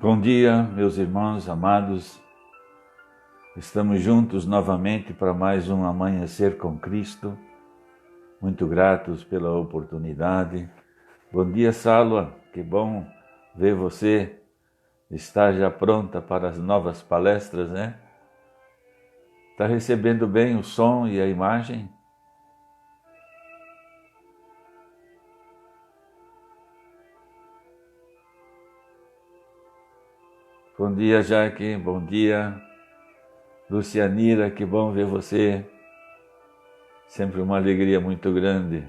Bom dia, meus irmãos amados. Estamos juntos novamente para mais um Amanhecer com Cristo. Muito gratos pela oportunidade. Bom dia, Sálua. Que bom ver você. Está já pronta para as novas palestras, né? Está recebendo bem o som e a imagem? Bom dia, Jaque. Bom dia. Lucianira, que bom ver você. Sempre uma alegria muito grande.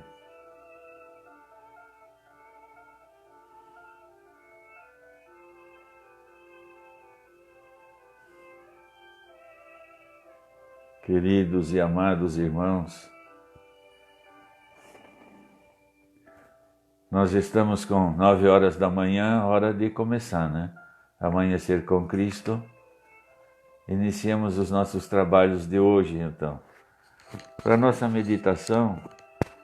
Queridos e amados irmãos, nós estamos com 9 horas da manhã, hora de começar, né? Amanhecer com Cristo. Iniciamos os nossos trabalhos de hoje, então. Para nossa meditação,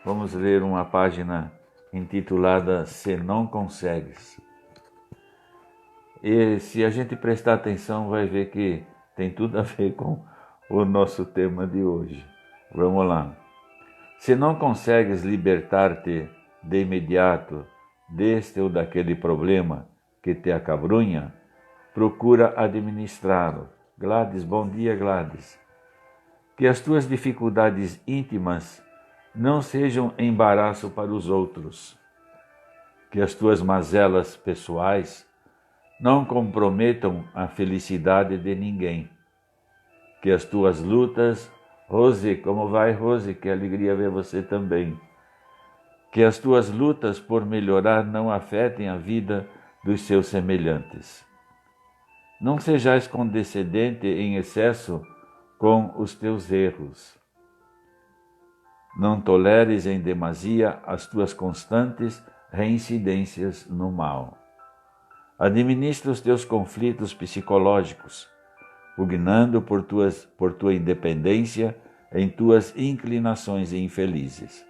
vamos ler uma página intitulada Se Não Consegues. E se a gente prestar atenção, vai ver que tem tudo a ver com o nosso tema de hoje. Vamos lá. Se não consegues libertar-te de imediato deste ou daquele problema que te acabrunha, procura administrá-lo. Gladys, bom dia, Gladys. Que as tuas dificuldades íntimas não sejam embaraço para os outros. Que as tuas mazelas pessoais não comprometam a felicidade de ninguém. Que as tuas lutas, Rose, como vai, Rose? Que alegria ver você também. Que as tuas lutas por melhorar não afetem a vida dos seus semelhantes. Não sejais condescendente em excesso com os teus erros. Não toleres em demasia as tuas constantes reincidências no mal. Administra os teus conflitos psicológicos, pugnando por tua independência em tuas inclinações infelizes.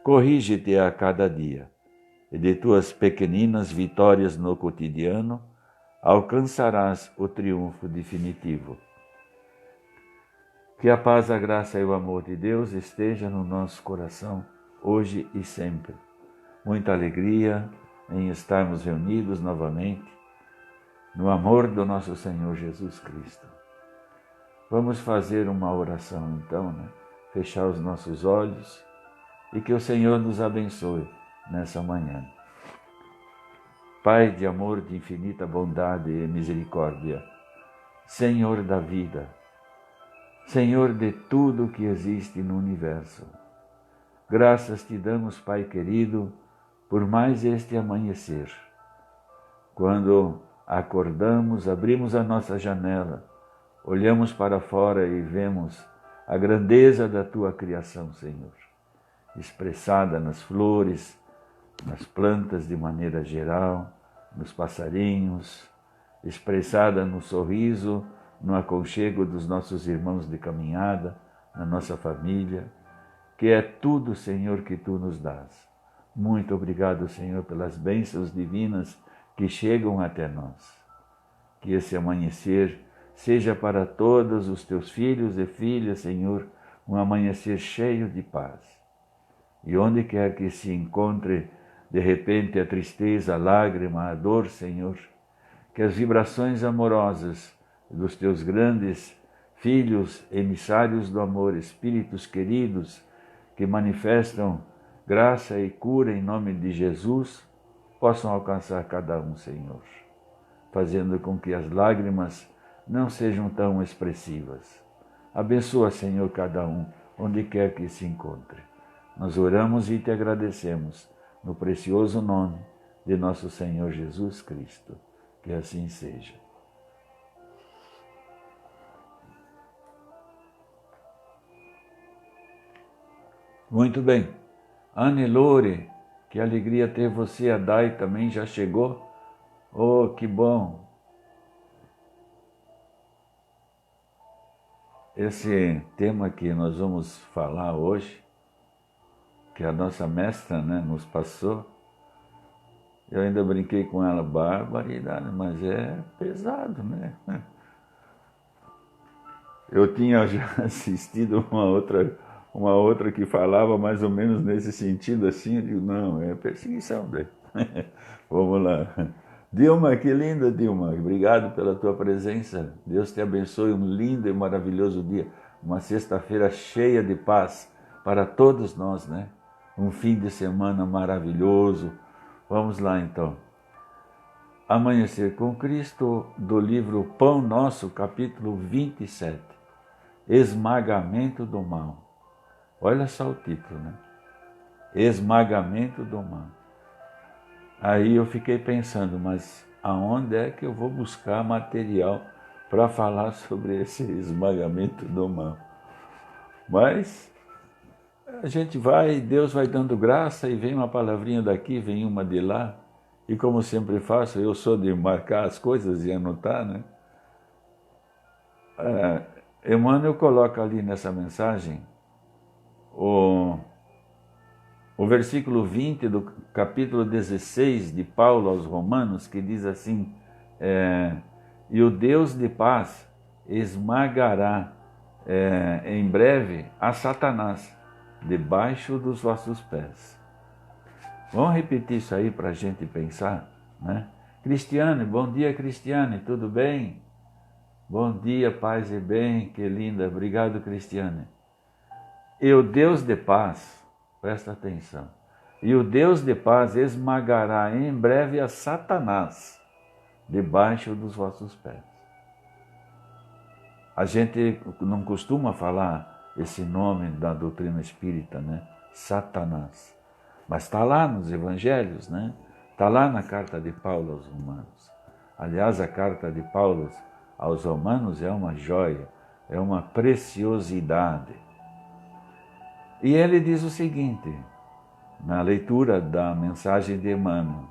Corrige-te a cada dia, e de tuas pequeninas vitórias no cotidiano alcançarás o triunfo definitivo. Que a paz, a graça e o amor de Deus esteja no nosso coração, hoje e sempre. Muita alegria em estarmos reunidos novamente, no amor do nosso Senhor Jesus Cristo. Vamos fazer uma oração então, né? Fechar os nossos olhos e que o Senhor nos abençoe nessa manhã. Pai de amor, de infinita bondade e misericórdia, Senhor da vida, Senhor de tudo que existe no universo, graças te damos, Pai querido, por mais este amanhecer. Quando acordamos, abrimos a nossa janela, olhamos para fora e vemos a grandeza da tua criação, Senhor, expressada nas flores, nas plantas de maneira geral, nos passarinhos, expressada no sorriso, no aconchego dos nossos irmãos de caminhada, na nossa família, que é tudo, Senhor, que tu nos dás. Muito obrigado, Senhor, pelas bênçãos divinas que chegam até nós. Que esse amanhecer seja para todos os teus filhos e filhas, Senhor, um amanhecer cheio de paz. E onde quer que se encontre, de repente, a tristeza, a lágrima, a dor, Senhor, que as vibrações amorosas dos teus grandes filhos, emissários do amor, espíritos queridos, que manifestam graça e cura em nome de Jesus, possam alcançar cada um, Senhor, fazendo com que as lágrimas não sejam tão expressivas. Abençoa, Senhor, cada um, onde quer que se encontre. Nós oramos e te agradecemos, no precioso nome de nosso Senhor Jesus Cristo. Que assim seja. Muito bem. Anne Loure, que alegria ter você. A Dai também já chegou. Oh, que bom. Esse tema que nós vamos falar hoje, que a nossa mestra, né, nos passou, Eu ainda brinquei com ela, barbaridade, mas é pesado, né? Eu tinha já assistido uma outra que falava mais ou menos nesse sentido assim, eu digo, não, é perseguição daí. Vamos lá. Dilma, que linda, Dilma. Obrigado pela tua presença. Deus te abençoe, um lindo e maravilhoso dia. Uma sexta-feira cheia de paz para todos nós, né? Um fim de semana maravilhoso. Vamos lá, então. Amanhecer com Cristo, do livro Pão Nosso, capítulo 27. Esmagamento do mal. Olha só o título, né? Esmagamento do mal. Aí eu fiquei pensando, mas aonde é que eu vou buscar material para falar sobre esse esmagamento do mal? Mas a gente vai, Deus vai dando graça e vem uma palavrinha daqui, vem uma de lá. E como sempre faço, eu sou de marcar as coisas e anotar, né? Emmanuel coloca ali nessa mensagem o versículo 20 do capítulo 16 de Paulo aos Romanos, que diz assim, e o Deus de paz esmagará em breve a Satanás debaixo dos vossos pés. Vamos repetir isso aí para a gente pensar, né? Cristiane, bom dia, Cristiane, tudo bem? Bom dia, paz e bem, que linda, obrigado, Cristiane. E o Deus de paz, presta atenção, e o Deus de paz esmagará em breve a Satanás debaixo dos vossos pés. A gente não costuma falar esse nome da doutrina espírita, né? Satanás. Mas está lá nos evangelhos, né? Está lá na carta de Paulo aos Romanos. Aliás, a carta de Paulo aos Romanos é uma joia, é uma preciosidade. E ele diz o seguinte, na leitura da mensagem de Emmanuel,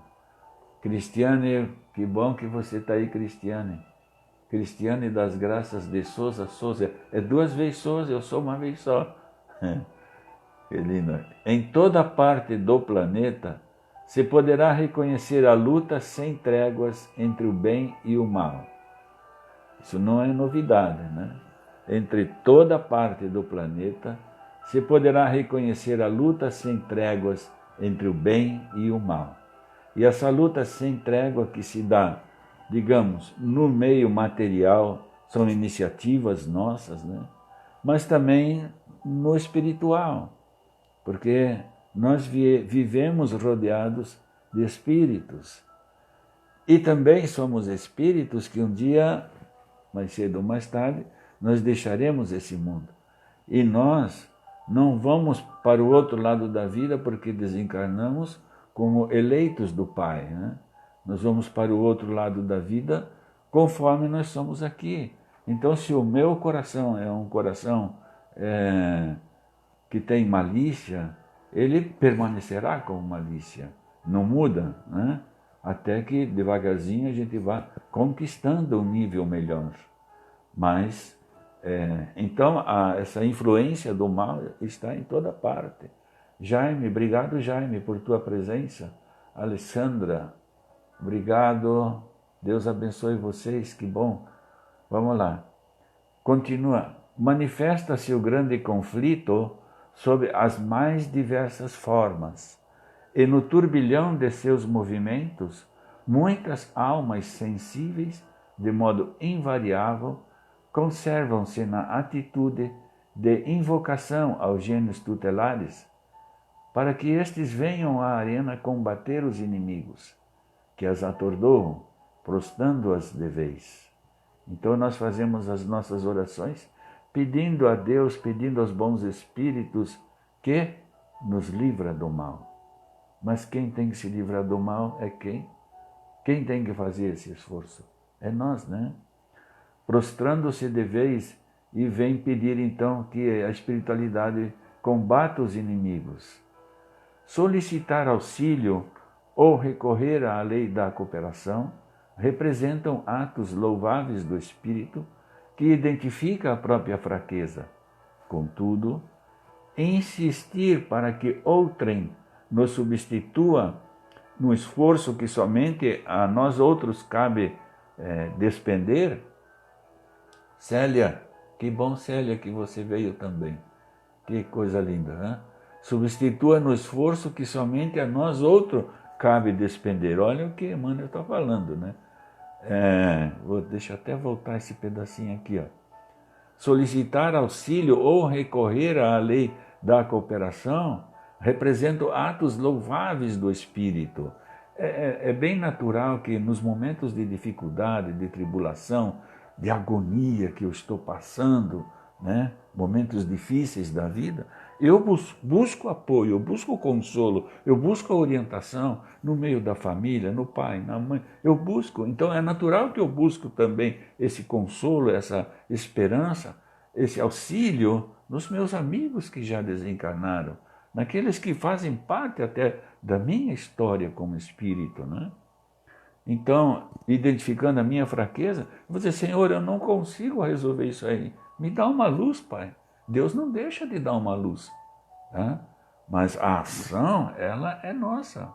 Cristiane, que bom que você está aí, Cristiane. Cristiane das Graças de Souza, Souza. É duas vezes Souza, eu sou uma vez só. Que linda. Em toda parte do planeta se poderá reconhecer a luta sem tréguas entre o bem e o mal. Isso não é novidade, né? Entre toda parte do planeta se poderá reconhecer a luta sem tréguas entre o bem e o mal. E essa luta sem trégua que se dá, digamos, no meio material, são iniciativas nossas, né? Mas também no espiritual, porque nós vivemos rodeados de espíritos. E também somos espíritos que um dia, mais cedo ou mais tarde, nós deixaremos esse mundo. E nós não vamos para o outro lado da vida porque desencarnamos como eleitos do Pai, né? Nós vamos para o outro lado da vida conforme nós somos aqui. Então, se o meu coração é um coração que tem malícia, ele permanecerá com malícia, não muda, né? Até que devagarzinho a gente vá conquistando um nível melhor. Mas, então, essa influência do mal está em toda parte. Jaime, obrigado, Jaime, por tua presença. Alessandra, obrigado. Deus abençoe vocês, que bom. Vamos lá. Continua. Manifesta-se o grande conflito sob as mais diversas formas, e no turbilhão de seus movimentos, muitas almas sensíveis, de modo invariável, conservam-se na atitude de invocação aos gênios tutelares, para que estes venham à arena combater os inimigos, que as atordoam, prostrando-as de vez. Então nós fazemos as nossas orações, pedindo a Deus, pedindo aos bons espíritos que nos livra do mal. Mas quem tem que se livrar do mal é quem? Quem tem que fazer esse esforço? É nós, né? Prostrando-se de vez e vem pedir então que a espiritualidade combata os inimigos. Solicitar auxílio ou recorrer à lei da cooperação representam atos louváveis do espírito que identifica a própria fraqueza. Contudo, insistir para que outrem nos substitua no esforço que somente a nós outros cabe despender. Célia, que bom, Célia, que você veio também. Que coisa linda, né? Substitua no esforço que somente a nós outros cabe despender. Olha o que Emmanuel está falando, né? Deixa eu até voltar esse pedacinho aqui, ó. Solicitar auxílio ou recorrer à lei da cooperação representam atos louváveis do espírito. É bem natural que nos momentos de dificuldade, de tribulação, de agonia que eu estou passando, né? Momentos difíceis da vida, eu busco apoio, eu busco consolo, eu busco orientação no meio da família, no pai, na mãe, eu busco. Então é natural que eu busco também esse consolo, essa esperança, esse auxílio nos meus amigos que já desencarnaram, naqueles que fazem parte até da minha história como espírito, né? Então, identificando a minha fraqueza, eu vou dizer, Senhor, eu não consigo resolver isso aí. Me dá uma luz, Pai. Deus não deixa de dar uma luz. Tá? Mas a ação, ela é nossa.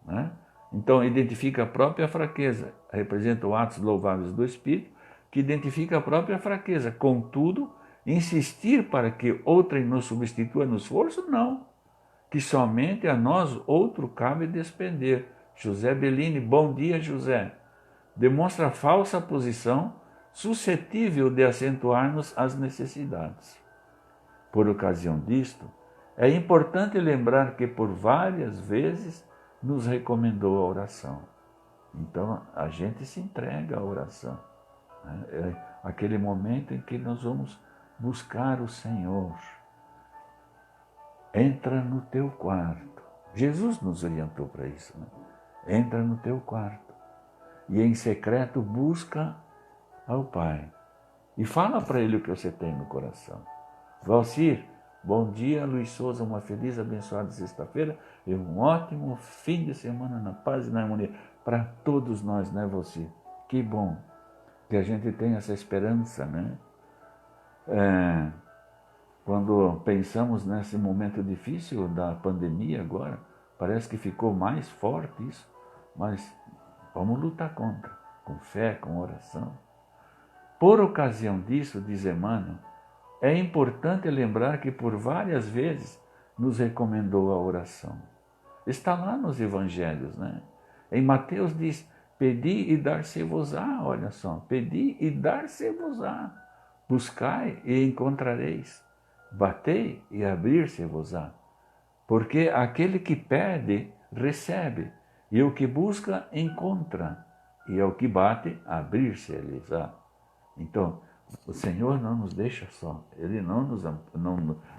Né? Então, identifica a própria fraqueza. Representa os atos louváveis do Espírito, que identifica a própria fraqueza. Contudo, insistir para que outrem nos substitua no esforço, não. Que somente a nós outro cabe despender. José Bellini, bom dia, José. Demonstra falsa posição, suscetível de acentuar-nos as necessidades. Por ocasião disto, é importante lembrar que por várias vezes nos recomendou a oração. Então, a gente se entrega à oração. É aquele momento em que nós vamos buscar o Senhor. Entra no teu quarto. Jesus nos orientou para isso, né? Entra no teu quarto e em secreto busca ao Pai e fala para Ele o que você tem no coração. Valcir, bom dia, Luiz Souza, uma feliz, abençoada sexta-feira e um ótimo fim de semana na paz e na harmonia para todos nós, né, Valcir? Que bom que a gente tem essa esperança, né? Quando pensamos nesse momento difícil da pandemia agora, parece que ficou mais forte isso, mas vamos lutar contra, com fé, com oração. Por ocasião disso, diz Emmanuel, é importante lembrar que por várias vezes nos recomendou a oração. Está lá nos evangelhos, né? Em Mateus diz, pedi e dar-se-vos-á, olha só, pedi e dar-se-vos-á, buscai e encontrareis, batei e abrir-se-vos-á. Porque aquele que pede, recebe, e o que busca, encontra, e ao que bate, abrir-se-lhes-á. Então, o Senhor não nos deixa só, Ele não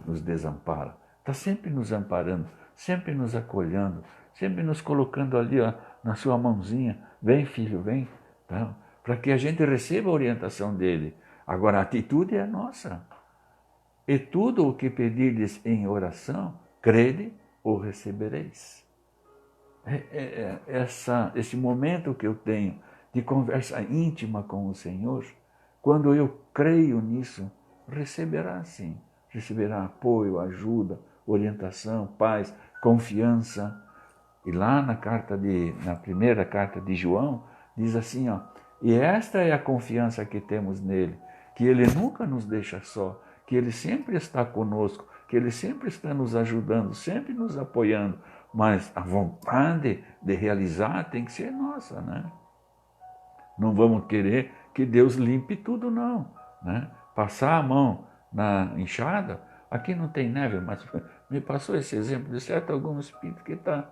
nos desampara, está sempre nos amparando, sempre nos acolhendo, sempre nos colocando ali ó, na sua mãozinha, vem filho, vem, tá? Para que a gente receba a orientação dEle. Agora, a atitude é nossa. E tudo o que pedirdes em oração, crede ou recebereis. Esse momento que eu tenho de conversa íntima com o Senhor, quando eu creio nisso, receberá sim. Receberá apoio, ajuda, orientação, paz, confiança. E lá na primeira carta de João, diz assim, ó, e esta é a confiança que temos nele, que ele nunca nos deixa só, que ele sempre está conosco, que ele sempre está nos ajudando, sempre nos apoiando, mas a vontade de realizar tem que ser nossa, né? Não vamos querer que Deus limpe tudo, não, né? Passar a mão na enxada, aqui não tem neve, mas me passou esse exemplo de certo algum espírito que está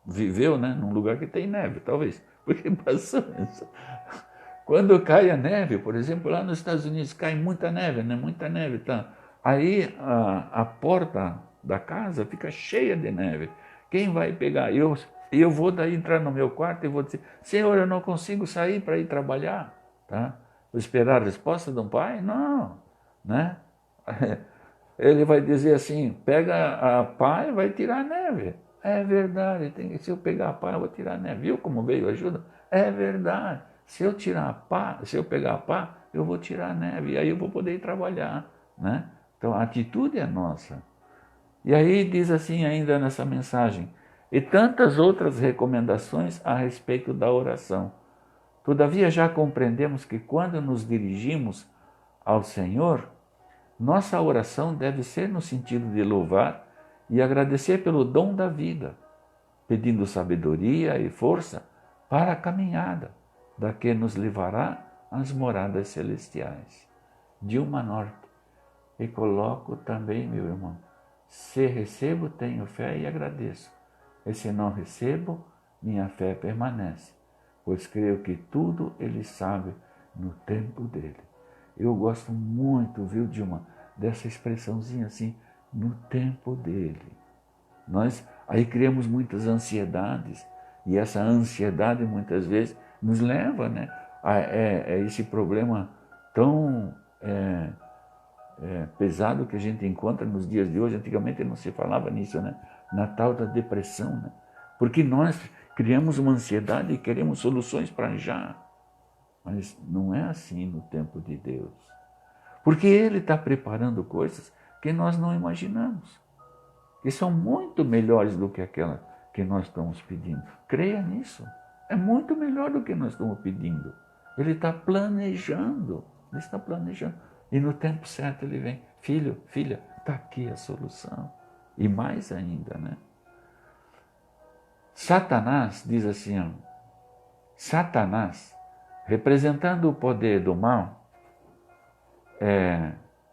viveu, né, num lugar que tem neve, talvez, porque passou isso. Quando cai a neve, por exemplo, lá nos Estados Unidos cai muita neve, né? Muita neve, tá? Aí a porta da casa fica cheia de neve. Quem vai pegar? Eu vou daí entrar no meu quarto e vou dizer, Senhor, eu não consigo sair para ir trabalhar, tá? Vou esperar a resposta de um pai? Não, né? Ele vai dizer assim, pega a pá e vai tirar a neve. É verdade, se eu pegar a pá, eu vou tirar a neve. Viu como veio a ajuda? É verdade. Se eu tirar a pá, se eu pegar a pá, eu vou tirar a neve, e aí eu vou poder ir trabalhar, né? Então a atitude é nossa. E aí diz assim ainda nessa mensagem, e tantas outras recomendações a respeito da oração. Todavia já compreendemos que quando nos dirigimos ao Senhor, nossa oração deve ser no sentido de louvar e agradecer pelo dom da vida, pedindo sabedoria e força para a caminhada, da que nos levará às moradas celestiais. Dilma Norte. E coloco também, meu irmão, se recebo, tenho fé e agradeço. E se não recebo, minha fé permanece, pois creio que tudo Ele sabe no tempo dele. Eu gosto muito, viu, Dilma, dessa expressãozinha assim, no tempo dele. Nós aí criamos muitas ansiedades, e essa ansiedade muitas vezes nos leva, né, a esse problema tão pesado que a gente encontra nos dias de hoje. Antigamente não se falava nisso, né? Na tal da depressão, né? Porque nós criamos uma ansiedade e queremos soluções para já. Mas não é assim no tempo de Deus. Porque Ele está preparando coisas que nós não imaginamos, que são muito melhores do que aquela que nós estamos pedindo. Creia nisso. É muito melhor do que nós estamos pedindo. Ele está planejando. Ele está planejando. E no tempo certo ele vem. Filho, filha, está aqui a solução. E mais ainda, né? Satanás, diz assim, ó, Satanás, representando o poder do mal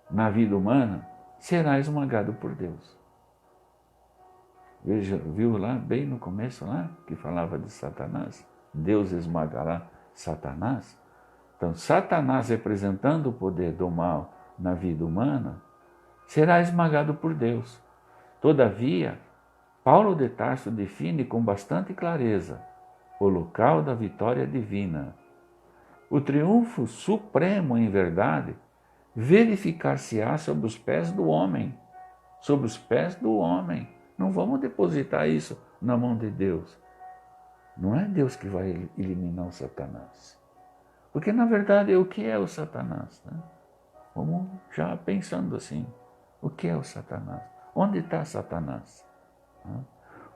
na vida humana, será esmagado por Deus. Veja, viu lá, bem no começo lá, que falava de Satanás? Deus esmagará Satanás. Então, Satanás, representando o poder do mal na vida humana, será esmagado por Deus. Todavia, Paulo de Tarso define com bastante clareza o local da vitória divina. O triunfo supremo, em verdade, verificar-se-á sobre os pés do homem. Sobre os pés do homem. Não vamos depositar isso na mão de Deus. Não é Deus que vai eliminar o Satanás. Porque, na verdade, o que é o Satanás? Né? Vamos já pensando assim. O que é o Satanás? Onde está Satanás?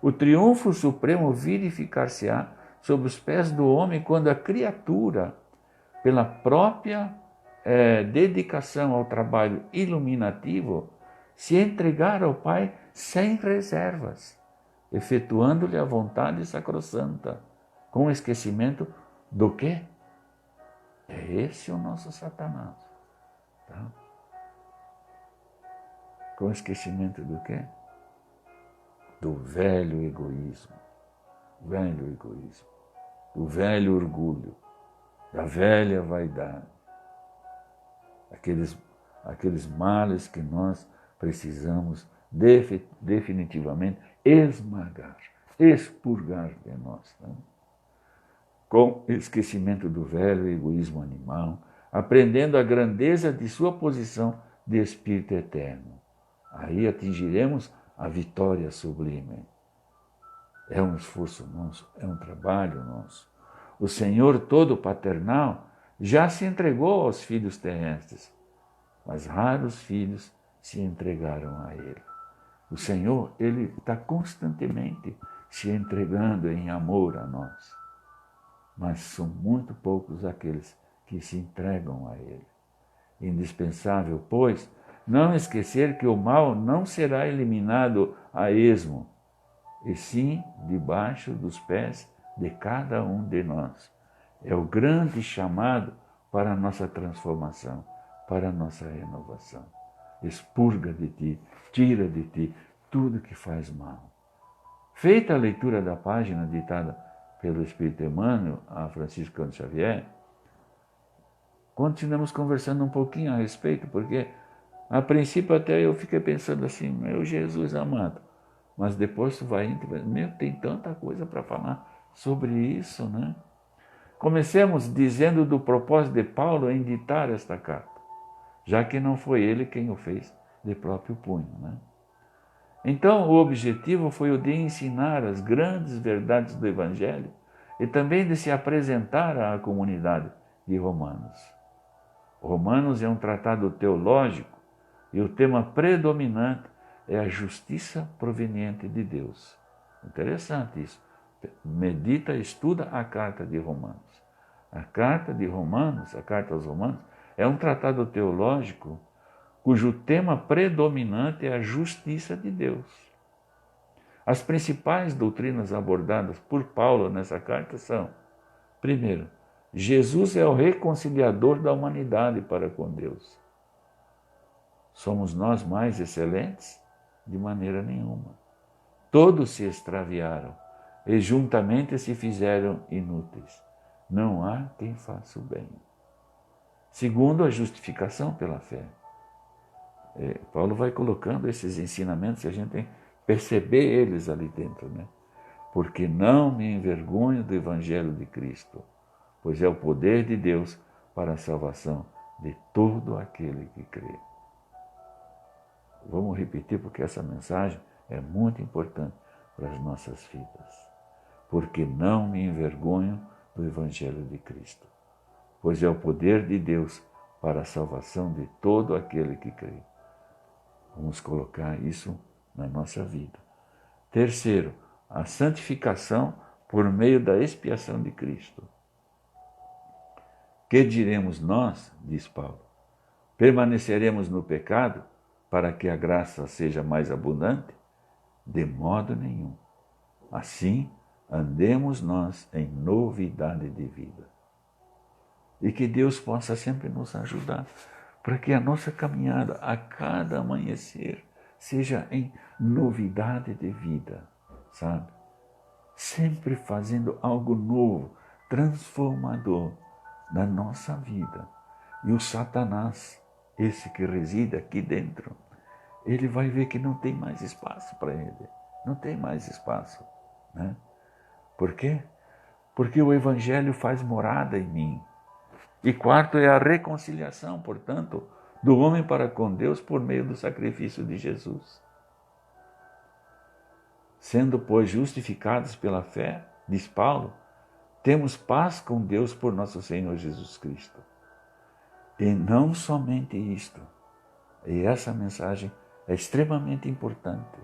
O triunfo supremo verificar-se-á sobre os pés do homem quando a criatura, pela própria dedicação ao trabalho iluminativo, se entregar ao Pai sem reservas, efetuando-lhe a vontade sacrossanta, com esquecimento do quê? É esse o nosso Satanás. Tá? Com esquecimento do quê? Do velho egoísmo, do velho orgulho, da velha vaidade, aqueles males que nós precisamos definitivamente esmagar, expurgar de nós. Tá? Com esquecimento do velho egoísmo animal, aprendendo a grandeza de sua posição de Espírito eterno. Aí atingiremos a vitória sublime. É um esforço nosso, é um trabalho nosso. O Senhor todo paternal já se entregou aos filhos terrestres, mas raros filhos se entregaram a Ele. O Senhor, Ele está constantemente se entregando em amor a nós, mas são muito poucos aqueles que se entregam a Ele. Indispensável, pois, não esquecer que o mal não será eliminado a esmo, e sim debaixo dos pés de cada um de nós. É o grande chamado para a nossa transformação, para a nossa renovação. Expurga de ti, tira de ti tudo que faz mal. Feita a leitura da página ditada pelo Espírito Emmanuel a Francisco Cândido Xavier, continuamos conversando um pouquinho a respeito, porque a princípio até eu fiquei pensando assim, meu Jesus amado, mas depois tu vai indo, meu, tem tanta coisa para falar sobre isso, né? Comecemos dizendo do propósito de Paulo em ditar esta carta, já que não foi ele quem o fez de próprio punho, né? Então, o objetivo foi o de ensinar as grandes verdades do Evangelho e também de se apresentar à comunidade de Romanos. Romanos é um tratado teológico e o tema predominante é a justiça proveniente de Deus. Interessante isso. Medita, estuda a carta de Romanos. A carta de Romanos, a carta aos Romanos, é um tratado teológico cujo tema predominante é a justiça de Deus. As principais doutrinas abordadas por Paulo nessa carta são: primeiro, Jesus é o reconciliador da humanidade para com Deus. Somos nós mais excelentes? De maneira nenhuma. Todos se extraviaram e juntamente se fizeram inúteis. Não há quem faça o bem. Segundo, a justificação pela fé. Paulo vai colocando esses ensinamentos e a gente tem que perceber eles ali dentro, né? Porque não me envergonho do Evangelho de Cristo, pois é o poder de Deus para a salvação de todo aquele que crê. Vamos repetir, porque essa mensagem é muito importante para as nossas vidas. Porque não me envergonho do Evangelho de Cristo, pois é o poder de Deus para a salvação de todo aquele que crê. Vamos colocar isso na nossa vida. Terceiro, a santificação por meio da expiação de Cristo. Que diremos nós, diz Paulo? Permaneceremos no pecado para que a graça seja mais abundante? De modo nenhum. Assim, andemos nós em novidade de vida. E que Deus possa sempre nos ajudar para que a nossa caminhada a cada amanhecer seja em novidade de vida, sabe? Sempre fazendo algo novo, transformador na nossa vida. E o Satanás, esse que reside aqui dentro, ele vai ver que não tem mais espaço para ele. Não tem mais espaço, né? Por quê? Porque o Evangelho faz morada em mim. E quarto é a reconciliação, portanto, do homem para com Deus por meio do sacrifício de Jesus. Sendo, pois, justificados pela fé, diz Paulo, temos paz com Deus por nosso Senhor Jesus Cristo. E não somente isto. E essa mensagem é extremamente importante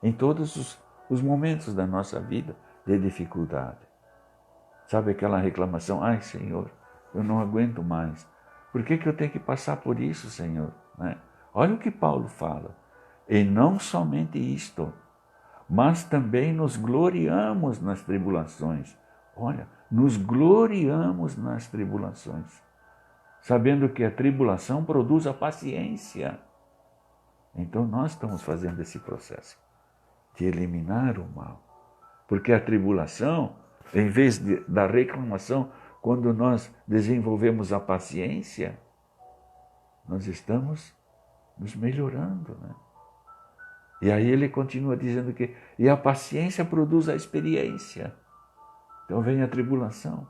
em todos os momentos da nossa vida de dificuldade. Sabe aquela reclamação? Ai, Senhor, eu não aguento mais. Por que eu tenho que passar por isso, Senhor? Né? Olha o que Paulo fala. E não somente isto, mas também nos gloriamos nas tribulações. Olha, nos gloriamos nas tribulações, sabendo que a tribulação produz a paciência. Então nós estamos fazendo esse processo de eliminar o mal. Porque a tribulação, em vez da reclamação, quando nós desenvolvemos a paciência, nós estamos nos melhorando, né? E aí ele continua dizendo que e a paciência produz a experiência. Então vem a tribulação.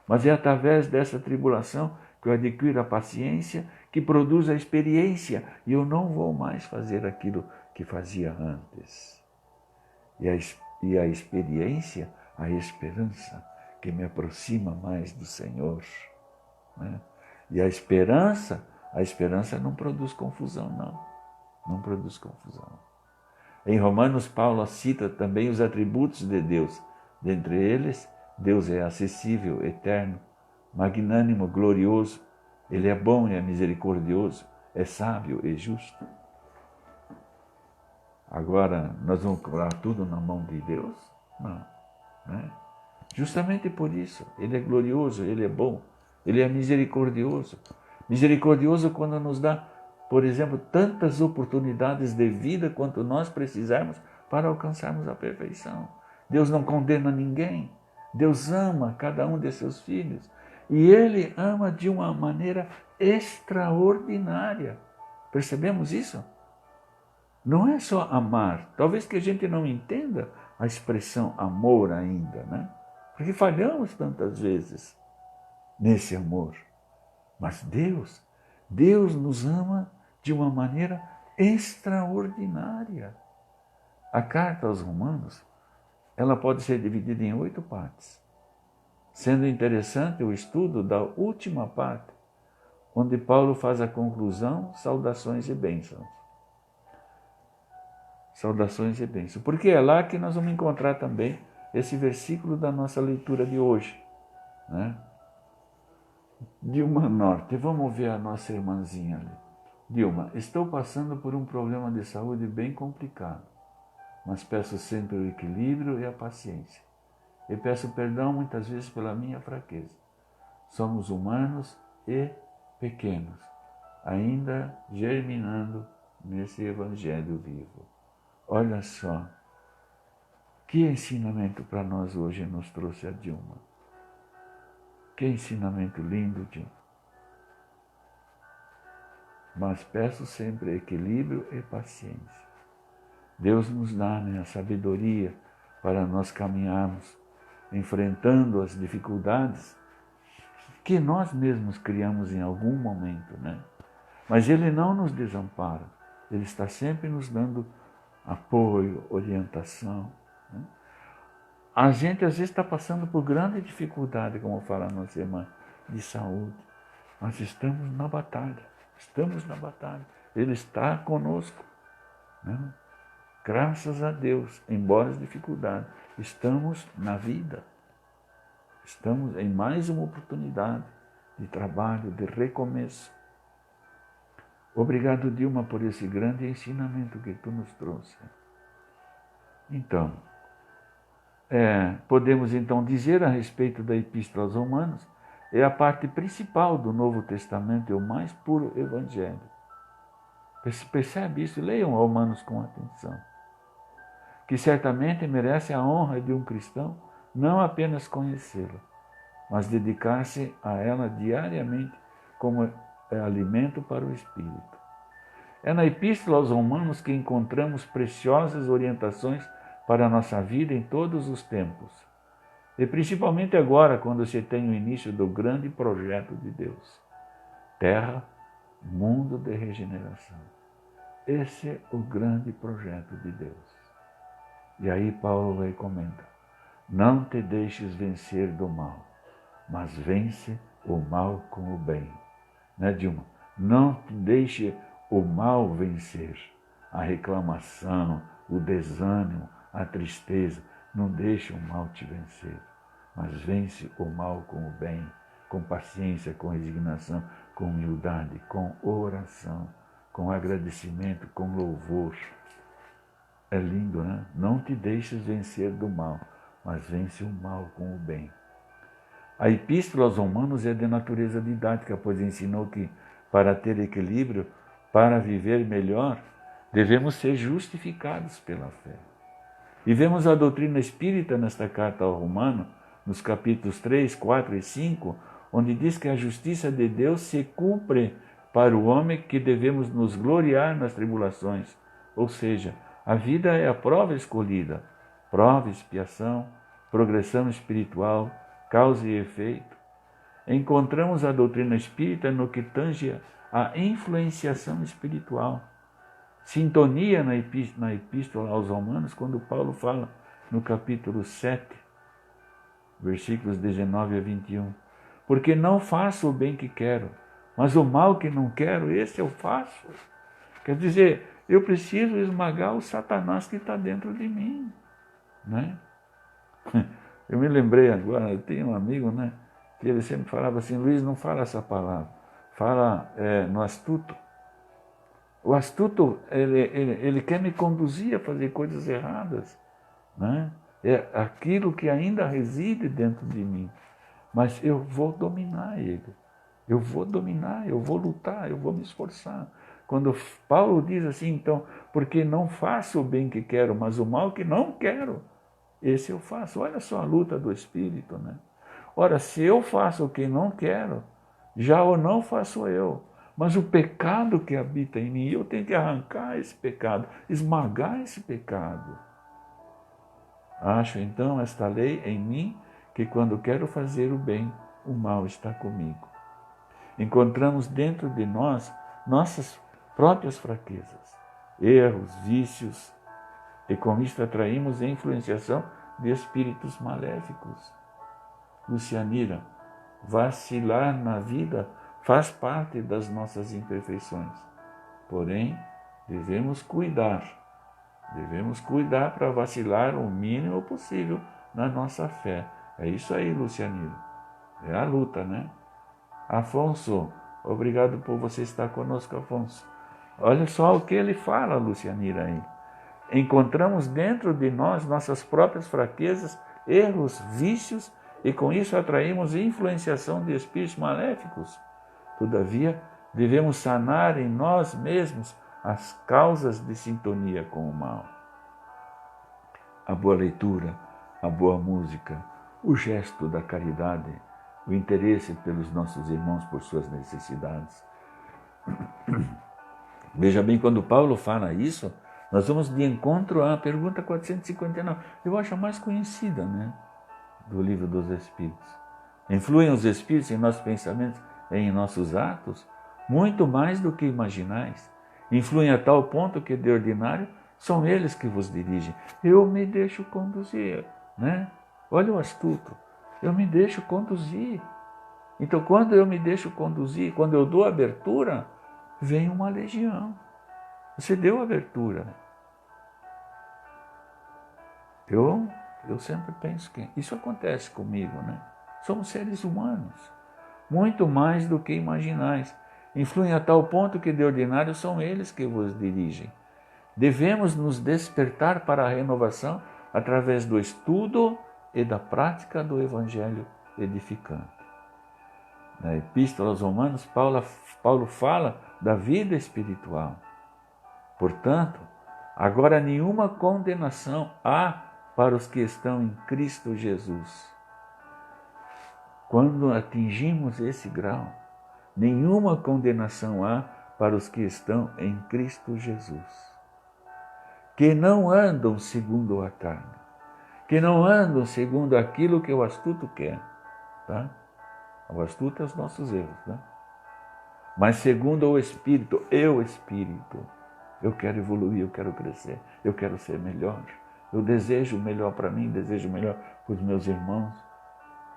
Mas é através dessa tribulação que eu adquiro a paciência, que produz a experiência. E eu não vou mais fazer aquilo que fazia antes. E a experiência, a esperança, que me aproxima mais do Senhor, né? E a esperança não produz confusão, não. Não produz confusão. Em Romanos, Paulo cita também os atributos de Deus. Dentre eles, Deus é acessível, eterno, magnânimo, glorioso. Ele é bom e é misericordioso, é sábio e justo. Agora, nós vamos colocar tudo na mão de Deus? Não, né? Justamente por isso, Ele é glorioso, Ele é bom, Ele é misericordioso. Misericordioso quando nos dá, por exemplo, tantas oportunidades de vida quanto nós precisarmos para alcançarmos a perfeição. Deus não condena ninguém, Deus ama cada um de seus filhos. E Ele ama de uma maneira extraordinária. Percebemos isso? Não é só amar. Talvez que a gente não entenda a expressão amor ainda, né? Porque falhamos tantas vezes nesse amor. Mas Deus nos ama de uma maneira extraordinária. A carta aos Romanos, ela pode ser dividida em 8 partes. Sendo interessante o estudo da última parte, onde Paulo faz a conclusão, saudações e bênçãos. Saudações e bênçãos. Porque é lá que nós vamos encontrar também esse versículo da nossa leitura de hoje, né? Dilma Norte, vamos ver a nossa irmãzinha ali. Dilma, estou passando por um problema de saúde bem complicado, mas peço sempre o equilíbrio e a paciência. E peço perdão muitas vezes pela minha fraqueza. Somos humanos e pequenos, ainda germinando nesse evangelho vivo. Olha só, que ensinamento para nós hoje nos trouxe a Dilma. Que ensinamento lindo, Dilma. Mas peço sempre equilíbrio e paciência. Deus nos dá a sabedoria para nós caminharmos, enfrentando as dificuldades que nós mesmos criamos em algum momento, né? Mas Ele não nos desampara. Ele está sempre nos dando apoio, orientação, né? A gente às vezes está passando por grande dificuldade, como fala a nossa irmã, de saúde. Mas estamos na batalha. Estamos na batalha. Ele está conosco, né? Graças a Deus, embora as dificuldades, estamos na vida. Estamos em mais uma oportunidade de trabalho, de recomeço. Obrigado, Dilma, por esse grande ensinamento que tu nos trouxe. Então, podemos então dizer a respeito da Epístola aos Romanos, é a parte principal do Novo Testamento, é o mais puro Evangelho. Percebe isso? Leiam Romanos com atenção. Que certamente merece a honra de um cristão não apenas conhecê-la, mas dedicar-se a ela diariamente como alimento para o espírito. É na Epístola aos Romanos que encontramos preciosas orientações para a nossa vida em todos os tempos. E principalmente agora, quando se tem o início do grande projeto de Deus. Terra, mundo de regeneração. Esse é o grande projeto de Deus. E aí Paulo aí comenta, não te deixes vencer do mal, mas vence o mal com o bem. Né, Dilma? Não te deixe o mal vencer, a reclamação, o desânimo, a tristeza. Não deixe o mal te vencer, mas vence o mal com o bem, com paciência, com resignação, com humildade, com oração, com agradecimento, com louvor. É lindo, né? Não te deixes vencer do mal, mas vence o mal com o bem. A Epístola aos Romanos é de natureza didática, pois ensinou que, para ter equilíbrio, para viver melhor, devemos ser justificados pela fé. E vemos a doutrina espírita nesta carta ao Romano, nos capítulos 3, 4 e 5, onde diz que a justiça de Deus se cumpre para o homem, que devemos nos gloriar nas tribulações. Ou seja, a vida é a prova escolhida, prova, expiação, progressão espiritual, causa e efeito. Encontramos a doutrina espírita no que tange a influenciação espiritual. Sintonia na Epístola aos Romanos, quando Paulo fala no capítulo 7, versículos 19 a 21. Porque não faço o bem que quero, mas o mal que não quero, esse eu faço. Quer dizer, eu preciso esmagar o Satanás que está dentro de mim, né? Eu me lembrei agora, eu tenho um amigo, né, que ele sempre falava assim, Luiz, não fala essa palavra, fala no astuto. O astuto, ele quer me conduzir a fazer coisas erradas, né? É aquilo que ainda reside dentro de mim, mas eu vou dominar ele, eu vou dominar, eu vou lutar, eu vou me esforçar. Quando Paulo diz assim, então, porque não faço o bem que quero, mas o mal que não quero, esse eu faço. Olha só a luta do Espírito, né? Ora, se eu faço o que não quero, já o não faço eu. Mas o pecado que habita em mim, eu tenho que arrancar esse pecado, esmagar esse pecado. Acho então esta lei em mim, que quando quero fazer o bem, o mal está comigo. Encontramos dentro de nós nossas próprias fraquezas, erros, vícios, e com isto atraímos a influenciação de espíritos maléficos. Lucianira, vacilar na vida faz parte das nossas imperfeições. Porém, devemos cuidar Devemos cuidar para vacilar o mínimo possível na nossa fé. É isso aí, Lucianiro. É a luta, né? Afonso, obrigado por você estar conosco, Afonso. Olha só o que ele fala, Lucianira, aí. Encontramos dentro de nós nossas próprias fraquezas, erros, vícios, e com isso atraímos influenciação de espíritos maléficos. Todavia, devemos sanar em nós mesmos as causas de sintonia com o mal. A boa leitura, a boa música, o gesto da caridade, o interesse pelos nossos irmãos por suas necessidades. Veja bem, quando Paulo fala isso, nós vamos de encontro à pergunta 459. Eu acho a mais conhecida, né, do Livro dos Espíritos. Influem os Espíritos em nossos pensamentos e em nossos atos? Muito mais do que imaginais. Influem a tal ponto que, de ordinário, são eles que vos dirigem. Eu me deixo conduzir, né? Olha o astuto. Eu me deixo conduzir. Então, quando eu me deixo conduzir, quando eu dou abertura, vem uma legião. Você deu abertura. Eu sempre penso que isso acontece comigo, né? Somos seres humanos, muito mais do que imaginais. Influem a tal ponto que, de ordinário, são eles que vos dirigem. Devemos nos despertar para a renovação através do estudo e da prática do Evangelho edificante. Na Epístola aos Romanos, Paulo fala da vida espiritual. Portanto, agora nenhuma condenação há para os que estão em Cristo Jesus. Quando atingimos esse grau, nenhuma condenação há para os que estão em Cristo Jesus, que não andam segundo a carne, que não andam segundo aquilo que o astuto quer, tá? O astuto é os nossos erros, né? Mas segundo o Espírito, eu quero evoluir, eu quero crescer, eu quero ser melhor, eu desejo o melhor para mim, desejo o melhor para os meus irmãos,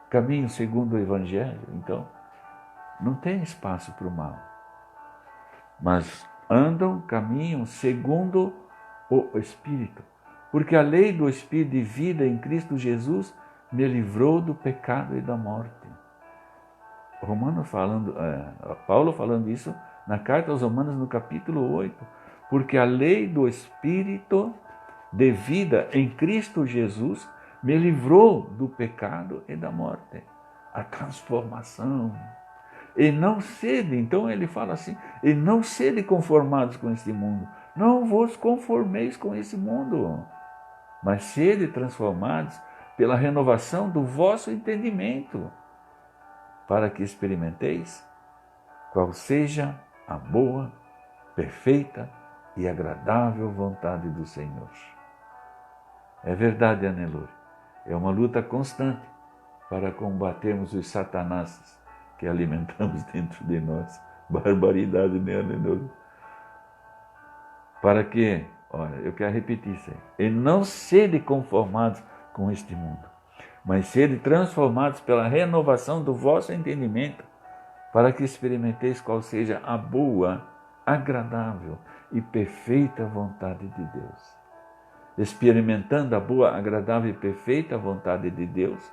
caminho segundo o Evangelho. Então, não tem espaço para o mal, mas caminham segundo o Espírito, porque a lei do Espírito de vida em Cristo Jesus me livrou do pecado e da morte. Paulo falando isso na carta aos Romanos, no capítulo 8, porque a lei do Espírito de vida em Cristo Jesus me livrou do pecado e da morte. A transformação. E não sede, então ele fala assim, e não sede conformados com este mundo, não vos conformeis com esse mundo, mas sede transformados pela renovação do vosso entendimento, para que experimenteis qual seja a boa, perfeita e agradável vontade do Senhor. É verdade, Anelor, é uma luta constante para combatermos os satanases que alimentamos dentro de nós. Barbaridade, né, Anelor? Para que, olha, eu quero repetir isso aí, e não sede conformados com este mundo, mas sede transformados pela renovação do vosso entendimento, para que experimenteis qual seja a boa, agradável e perfeita vontade de Deus. Experimentando a boa, agradável e perfeita vontade de Deus,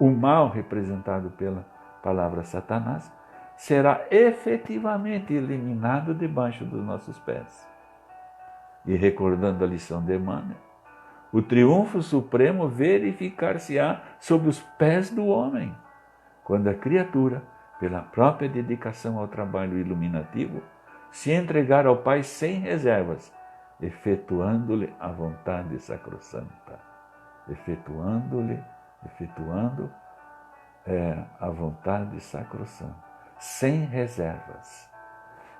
o mal representado pela palavra Satanás será efetivamente eliminado debaixo dos nossos pés. E recordando a lição de Emmanuel, o triunfo supremo verificar-se-á sob os pés do homem, quando a criatura, pela própria dedicação ao trabalho iluminativo, se entregar ao Pai sem reservas, efetuando-lhe a vontade sacrossanta. Efetuando a vontade sacrossanta, sem reservas.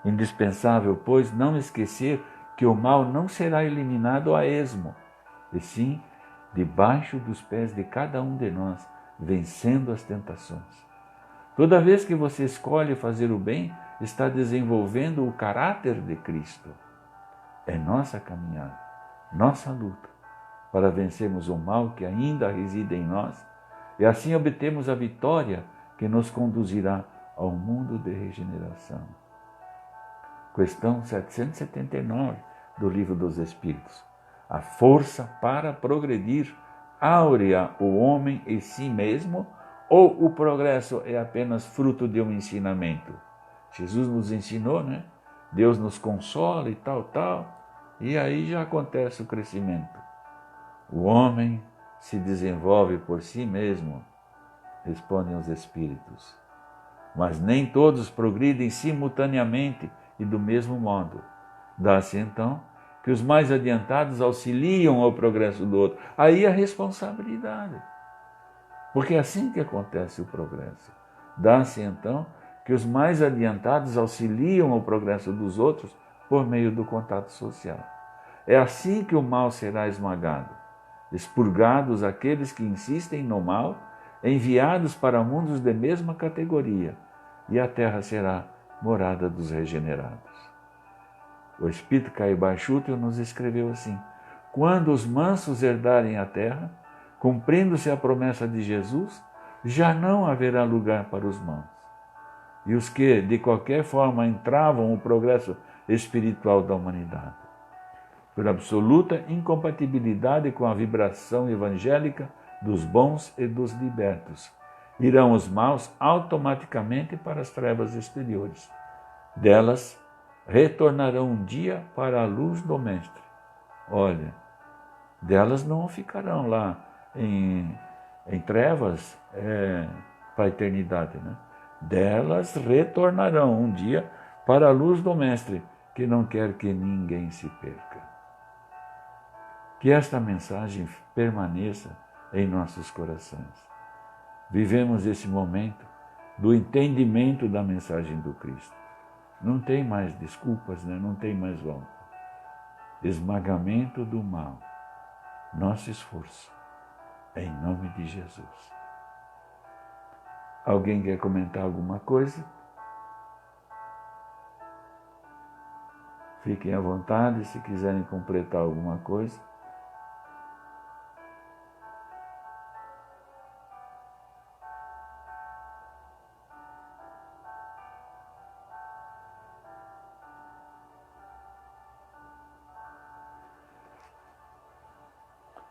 Indispensável, pois, não esquecer que o mal não será eliminado a esmo, e sim debaixo dos pés de cada um de nós, vencendo as tentações. Toda vez que você escolhe fazer o bem, está desenvolvendo o caráter de Cristo. É nossa caminhada, nossa luta, para vencermos o mal que ainda reside em nós, e assim obtemos a vitória que nos conduzirá ao mundo de regeneração. Questão 779 do Livro dos Espíritos. a força para progredir, áurea o homem em si mesmo, ou o progresso é apenas fruto de um ensinamento? Jesus nos ensinou, né? Deus nos consola e tal, e aí já acontece o crescimento. O homem se desenvolve por si mesmo, respondem os Espíritos. Mas nem todos progridem simultaneamente e do mesmo modo. Dá-se então que os mais adiantados auxiliam ao progresso do outro. Aí a responsabilidade. Porque é assim que acontece o progresso. Dá-se então que os mais adiantados auxiliam ao progresso dos outros por meio do contato social. É assim que o mal será esmagado. Expurgados aqueles que insistem no mal, enviados para mundos de mesma categoria, e a terra será morada dos regenerados. O Espírito Caiba Chútil nos escreveu assim: quando os mansos herdarem a terra, cumprindo-se a promessa de Jesus, já não haverá lugar para os maus. E os que, de qualquer forma, entravam o progresso espiritual da humanidade, por absoluta incompatibilidade com a vibração evangélica dos bons e dos libertos, irão os maus automaticamente para as trevas exteriores. Delas retornarão um dia para a luz do Mestre. Olha, delas não ficarão lá em trevas para a eternidade, né? Delas retornarão um dia para a luz do Mestre, que não quer que ninguém se perca. Que esta mensagem permaneça em nossos corações. Vivemos esse momento do entendimento da mensagem do Cristo. Não tem mais desculpas, né? Não tem mais volta. Esmagamento do mal. Nosso esforço. Em nome de Jesus. Alguém quer comentar alguma coisa? Fiquem à vontade se quiserem completar alguma coisa.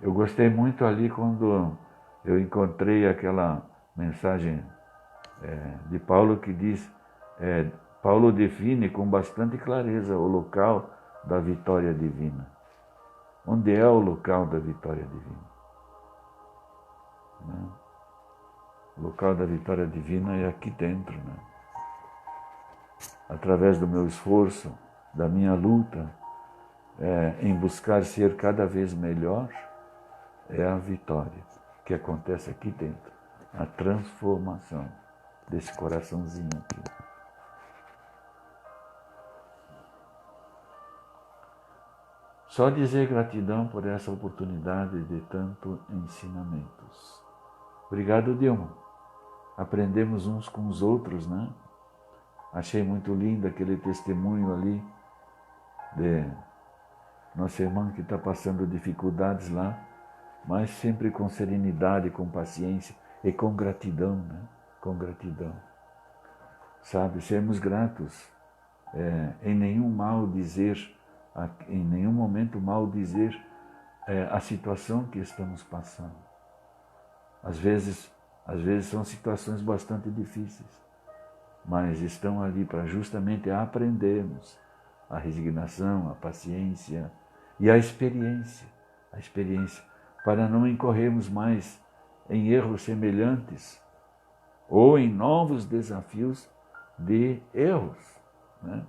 Eu gostei muito ali quando eu encontrei aquela mensagem de Paulo que diz, Paulo define com bastante clareza o local da vitória divina. Onde é o local da vitória divina? Né? O local da vitória divina é aqui dentro, né? Através do meu esforço, da minha luta, em buscar ser cada vez melhor, é a vitória que acontece aqui dentro, a transformação desse coraçãozinho aqui. Só dizer gratidão por essa oportunidade de tanto ensinamentos. Obrigado, Dilma. Aprendemos uns com os outros, né? Achei muito lindo aquele testemunho ali de nossa irmã que está passando dificuldades lá, mas sempre com serenidade, com paciência e com gratidão, né? Com gratidão. Sabe, sermos gratos, em nenhum momento mal dizer a situação que estamos passando. Às vezes são situações bastante difíceis, mas estão ali para justamente aprendermos a resignação, a paciência e a experiência, para não incorrermos mais em erros semelhantes ou em novos desafios de erros, né?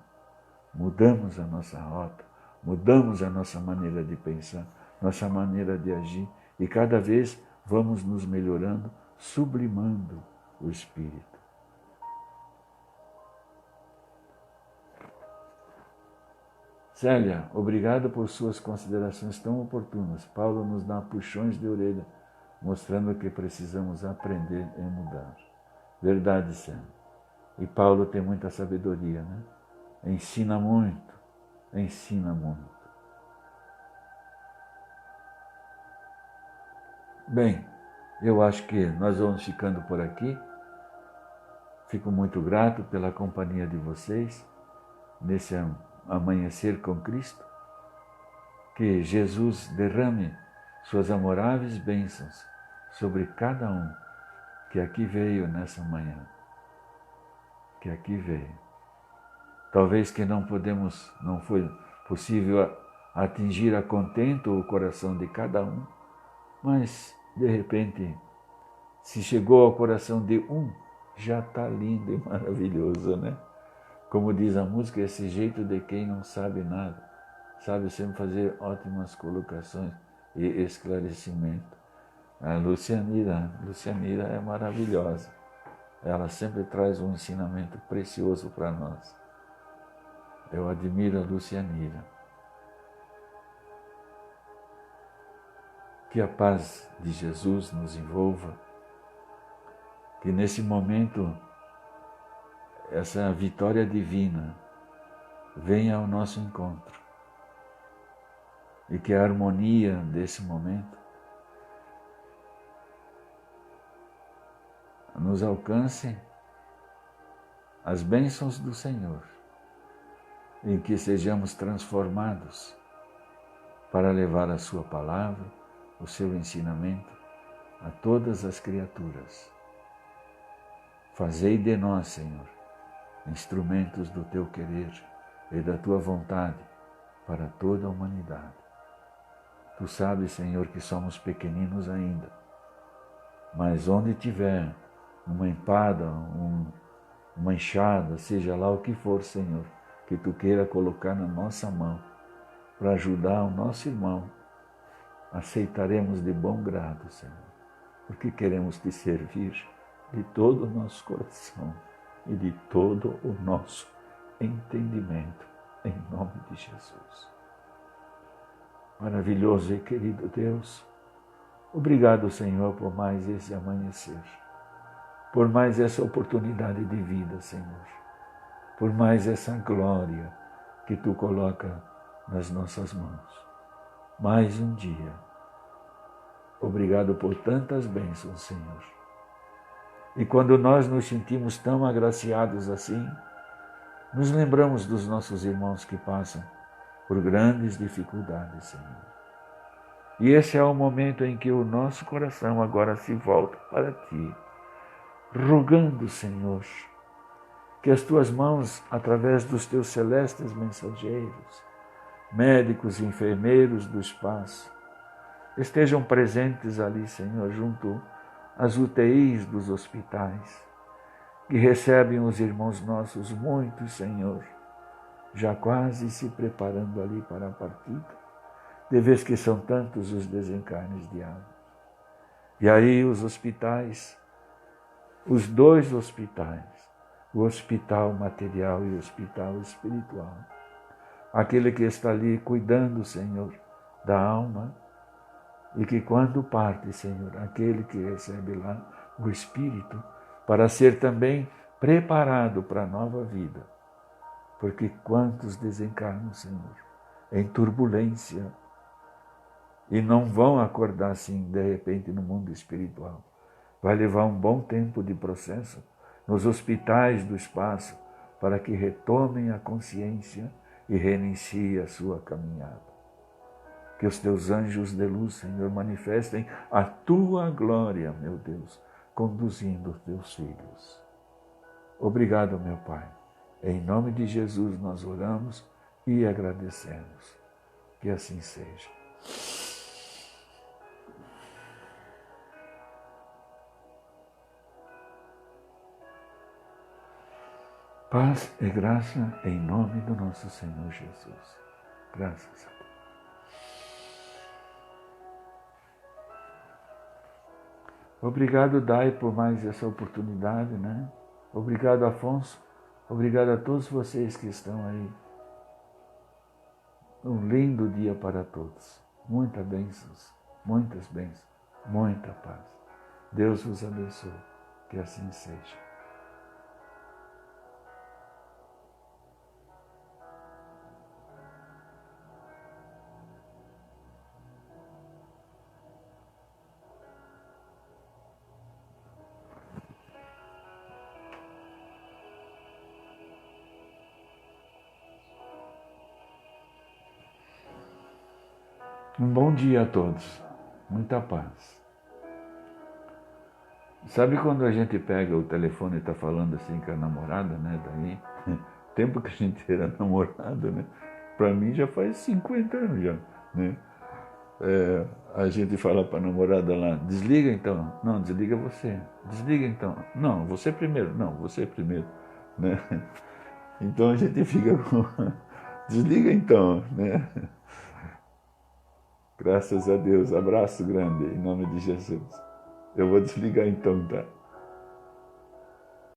Mudamos a nossa rota, mudamos a nossa maneira de pensar, nossa maneira de agir e cada vez vamos nos melhorando, sublimando o espírito. Célia, obrigado por suas considerações tão oportunas. Paulo nos dá puxões de orelha, mostrando que precisamos aprender e mudar. Verdade, Célia. E Paulo tem muita sabedoria, né? Ensina muito, ensina muito. Bem, eu acho que nós vamos ficando por aqui. Fico muito grato pela companhia de vocês nesse amanhecer com Cristo. que Jesus derrame suas amoráveis bênçãos sobre cada um que aqui veio nessa manhã, que aqui veio. Talvez que não foi possível atingir a contento o coração de cada um, mas, de repente, se chegou ao coração de um, já está lindo e maravilhoso, né? Como diz a música, esse jeito de quem não sabe nada, sabe sempre fazer ótimas colocações e esclarecimento. A Lucianira é maravilhosa. Ela sempre traz um ensinamento precioso para nós. Eu admiro a Lucianira. Que a paz de Jesus nos envolva, que nesse momento essa vitória divina venha ao nosso encontro e que a harmonia desse momento nos alcance as bênçãos do Senhor e que sejamos transformados para levar a sua palavra, o seu ensinamento a todas as criaturas. Fazei de nós, Senhor, instrumentos do teu querer e da tua vontade para toda a humanidade. Tu sabes, Senhor, que somos pequeninos ainda, mas onde tiver uma empada, uma enxada, seja lá o que for, Senhor, que tu queira colocar na nossa mão para ajudar o nosso irmão, aceitaremos de bom grado, Senhor, porque queremos te servir de todo o nosso coração e de todo o nosso entendimento, em nome de Jesus. Maravilhoso e querido Deus, obrigado, Senhor, por mais esse amanhecer, por mais essa oportunidade de vida, Senhor, por mais essa glória que Tu coloca nas nossas mãos. Mais um dia. Obrigado por tantas bênçãos, Senhor. E quando nós nos sentimos tão agraciados assim, nos lembramos dos nossos irmãos que passam por grandes dificuldades, Senhor. E esse é o momento em que o nosso coração agora se volta para Ti, rogando, Senhor, que as Tuas mãos, através dos Teus celestes mensageiros, médicos e enfermeiros do espaço, estejam presentes ali, Senhor, junto às UTIs dos hospitais, que recebem os irmãos nossos, muitos, Senhor, já quase se preparando ali para a partida, de vez que são tantos os desencarnes diários. E aí os hospitais, os dois hospitais, o hospital material e o hospital espiritual, aquele que está ali cuidando, Senhor, da alma, e que quando parte, Senhor, aquele que recebe lá o Espírito, para ser também preparado para a nova vida. Porque quantos desencarnam, Senhor, em turbulência, e não vão acordar assim, de repente, no mundo espiritual. Vai levar um bom tempo de processo nos hospitais do espaço para que retomem a consciência e reiniciem a sua caminhada. Que os teus anjos de luz, Senhor, manifestem a tua glória, meu Deus, conduzindo os teus filhos. Obrigado, meu Pai. Em nome de Jesus nós oramos e agradecemos. Que assim seja. Paz e graça em nome do nosso Senhor Jesus. Graças a Deus. Obrigado, Dai, por mais essa oportunidade, né? Obrigado, Afonso. Obrigado a todos vocês que estão aí. Um lindo dia para todos. Muitas bênçãos, muita paz. Deus vos abençoe. Que assim seja. Um bom dia a todos. Muita paz. Sabe quando a gente pega o telefone e está falando assim com a namorada, né? Daí, tempo que a gente era namorado, né? Para mim já faz 50 anos já, né? A gente fala para a namorada lá, desliga então. Não, desliga você. Desliga então. Não, você primeiro. Não, você primeiro, né? Então a gente fica com... Desliga então, né? Graças a Deus. Abraço grande, em nome de Jesus. Eu vou desligar então, tá?